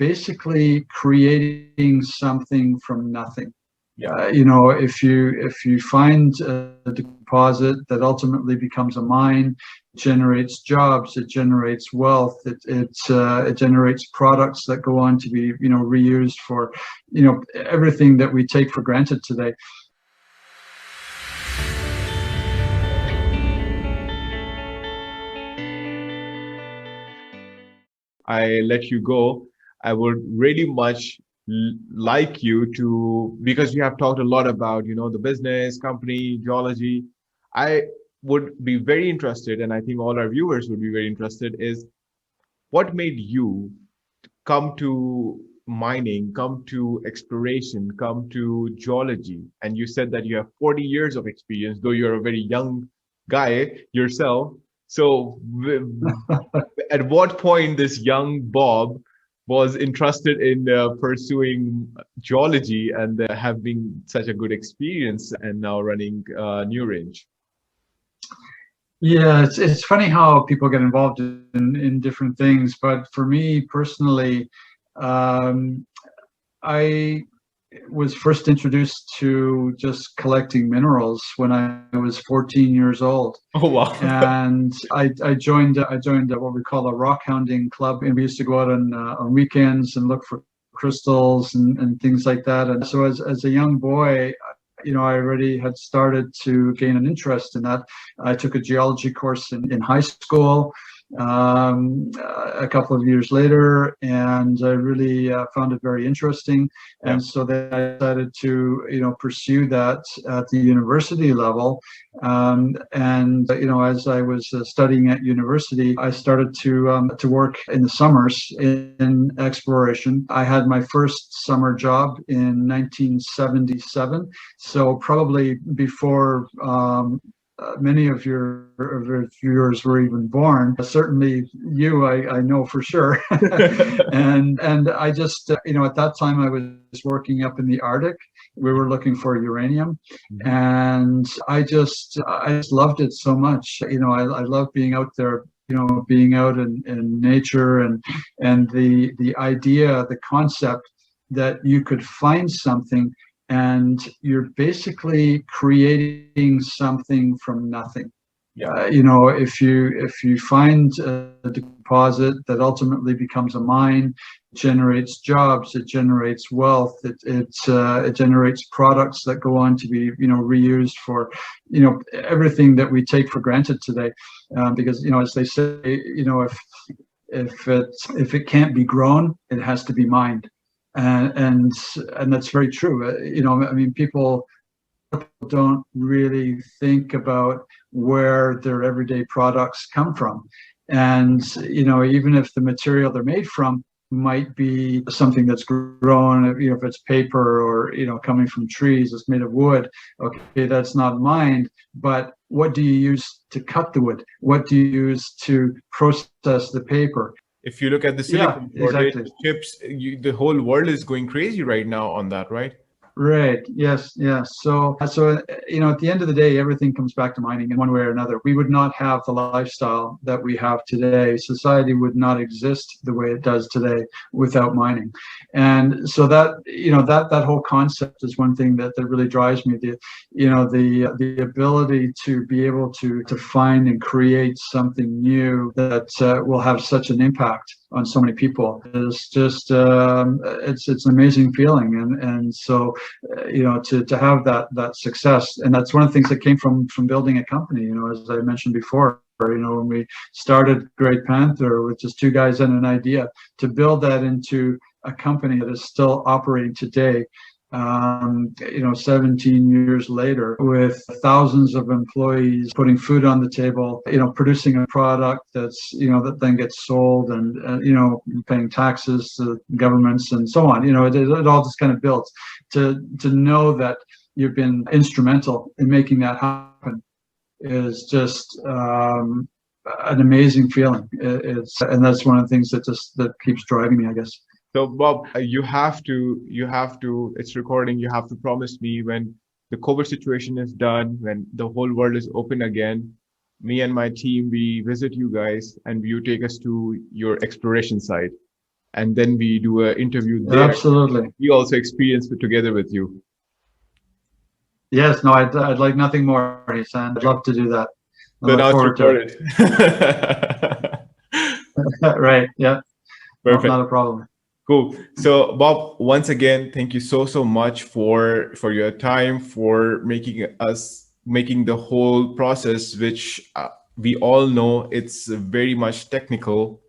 basically creating something from nothing. Yeah. If you find a deposit that ultimately becomes a mine, it generates jobs, it generates wealth, it generates products that go on to be reused for everything that we take for granted today. I let you go, I would really much like you to, because you have talked a lot about, the business, company, geology. I would be very interested, and I think all our viewers would be very interested, is what made you come to mining, come to exploration, come to geology? And you said that you have 40 years of experience, though you're a very young guy yourself. So at what point this young Bob was interested in pursuing geology and having such a good experience and now running Newrange? Yeah, it's funny how people get involved in different things, but for me personally, I was first introduced to just collecting minerals when I was 14 years old. Oh, wow. And I joined what we call a rock hounding club, and we used to go out on weekends and look for crystals and things like that. And so as a young boy, I already had started to gain an interest in that. I took a geology course in high school a couple of years later, and I really found it very interesting. And so then I decided to, pursue that at the university level. As I was studying at university, I started to work in the summers in exploration. I had my first summer job in 1977, so probably before many of your viewers were even born. Certainly you, I know for sure. and I just, at that time I was working up in the Arctic. We were looking for uranium, and I just loved it so much. I love being out there, being out in nature, and the idea, the concept that you could find something and you're basically creating something from nothing. Yeah. If you find a deposit that ultimately becomes a mine, it generates jobs, it generates wealth, it generates products that go on to be reused for everything that we take for granted today. Because as they say, if it can't be grown, it has to be mined. And that's very true. People don't really think about where their everyday products come from. And, even if the material they're made from might be something that's grown, if it's paper or, coming from trees, it's made of wood. Okay, that's not mined, but what do you use to cut the wood? What do you use to process the paper? If you look at the silicon chips, the whole world is going crazy right now on that, right? Right. Yes. So at the end of the day, everything comes back to mining in one way or another. We would not have the lifestyle that we have today. Society would not exist the way it does today without mining. And so that whole concept is one thing that really drives me. The ability to be able to find and create something new that will have such an impact on so many people is just it's an amazing feeling, and so to have that success, and that's one of the things that came from building a company. As I mentioned before, when we started Great Panther with just two guys and an idea, to build that into a company that is still operating today. 17 years later, with thousands of employees putting food on the table, producing a product that's, that then gets sold and, paying taxes to governments and so on. It all just kind of builds to know that you've been instrumental in making that happen is just an amazing feeling. And that's one of the things that keeps driving me, I guess. So Bob, you have to, it's recording, you have to promise me when the COVID situation is done, when the whole world is open again, me and my team, we visit you guys and you take us to your exploration site. and then we do an interview there. Absolutely. We also experience it together with you. Yes, no, I'd like nothing more, Hassan. I'd love to do that. I So look now it's forward to it. recorded. Right. Yeah. No, Perfect. not a problem. Cool. So Bob, once again, thank you so much for your time, for making the whole process, which we all know it's very much technical,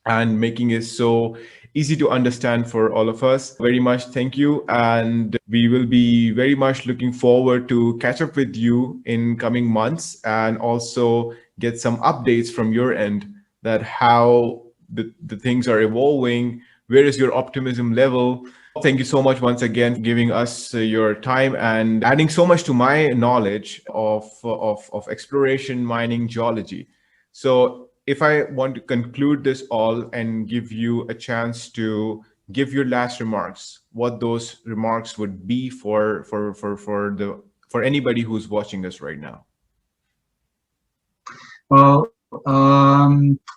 and making it so easy to understand for all of us. Very much thank you. And we will be very much looking forward to catch up with you in coming months, and also get some updates from your end, that how the things are evolving. Where is your optimism level? Thank you so much once again giving us your time and adding so much to my knowledge of exploration, mining, geology. So if I want to conclude this all and give you a chance to give your last remarks, what those remarks would be for anybody who's watching us right now. Well,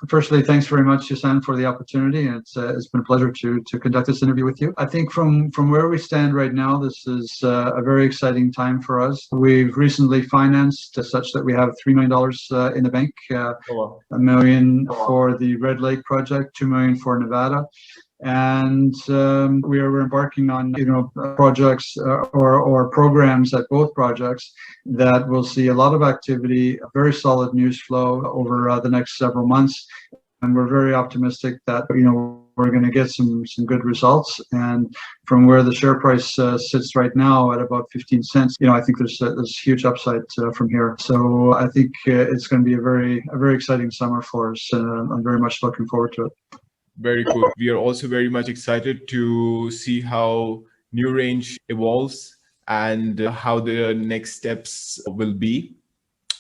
firstly, thanks very much, Hassan, for the opportunity. It's been a pleasure to conduct this interview with you. I think from where we stand right now, this is a very exciting time for us. We've recently financed such that we have $3 million in the bank, Oh, wow. $1 million for the Red Lake project, $2 million for Nevada. And we're embarking on projects or programs at both projects that will see a lot of activity, a very solid news flow over the next several months, and we're very optimistic that we're going to get some good results. And from where the share price sits right now at about 15 cents, I think there's huge upside from here. So I think it's going to be a very exciting summer for us. I'm very much looking forward to it. Very cool. We are also very much excited to see how Newrange evolves and how the next steps will be.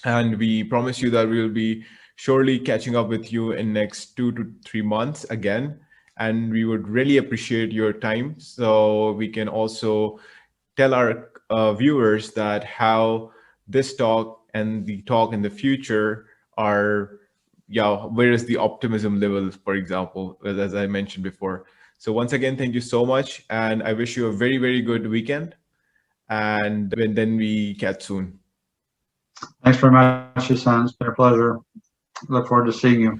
And we promise you that we will be surely catching up with you in next 2 to 3 months again. And we would really appreciate your time, so we can also tell our viewers that how this talk and the talk in the future are, where is the optimism level, for example, as I mentioned before. So once again, thank you so much, and I wish you a very good weekend, and then we catch soon. Thanks very much, Hassan. It's been a pleasure. Look forward to seeing you.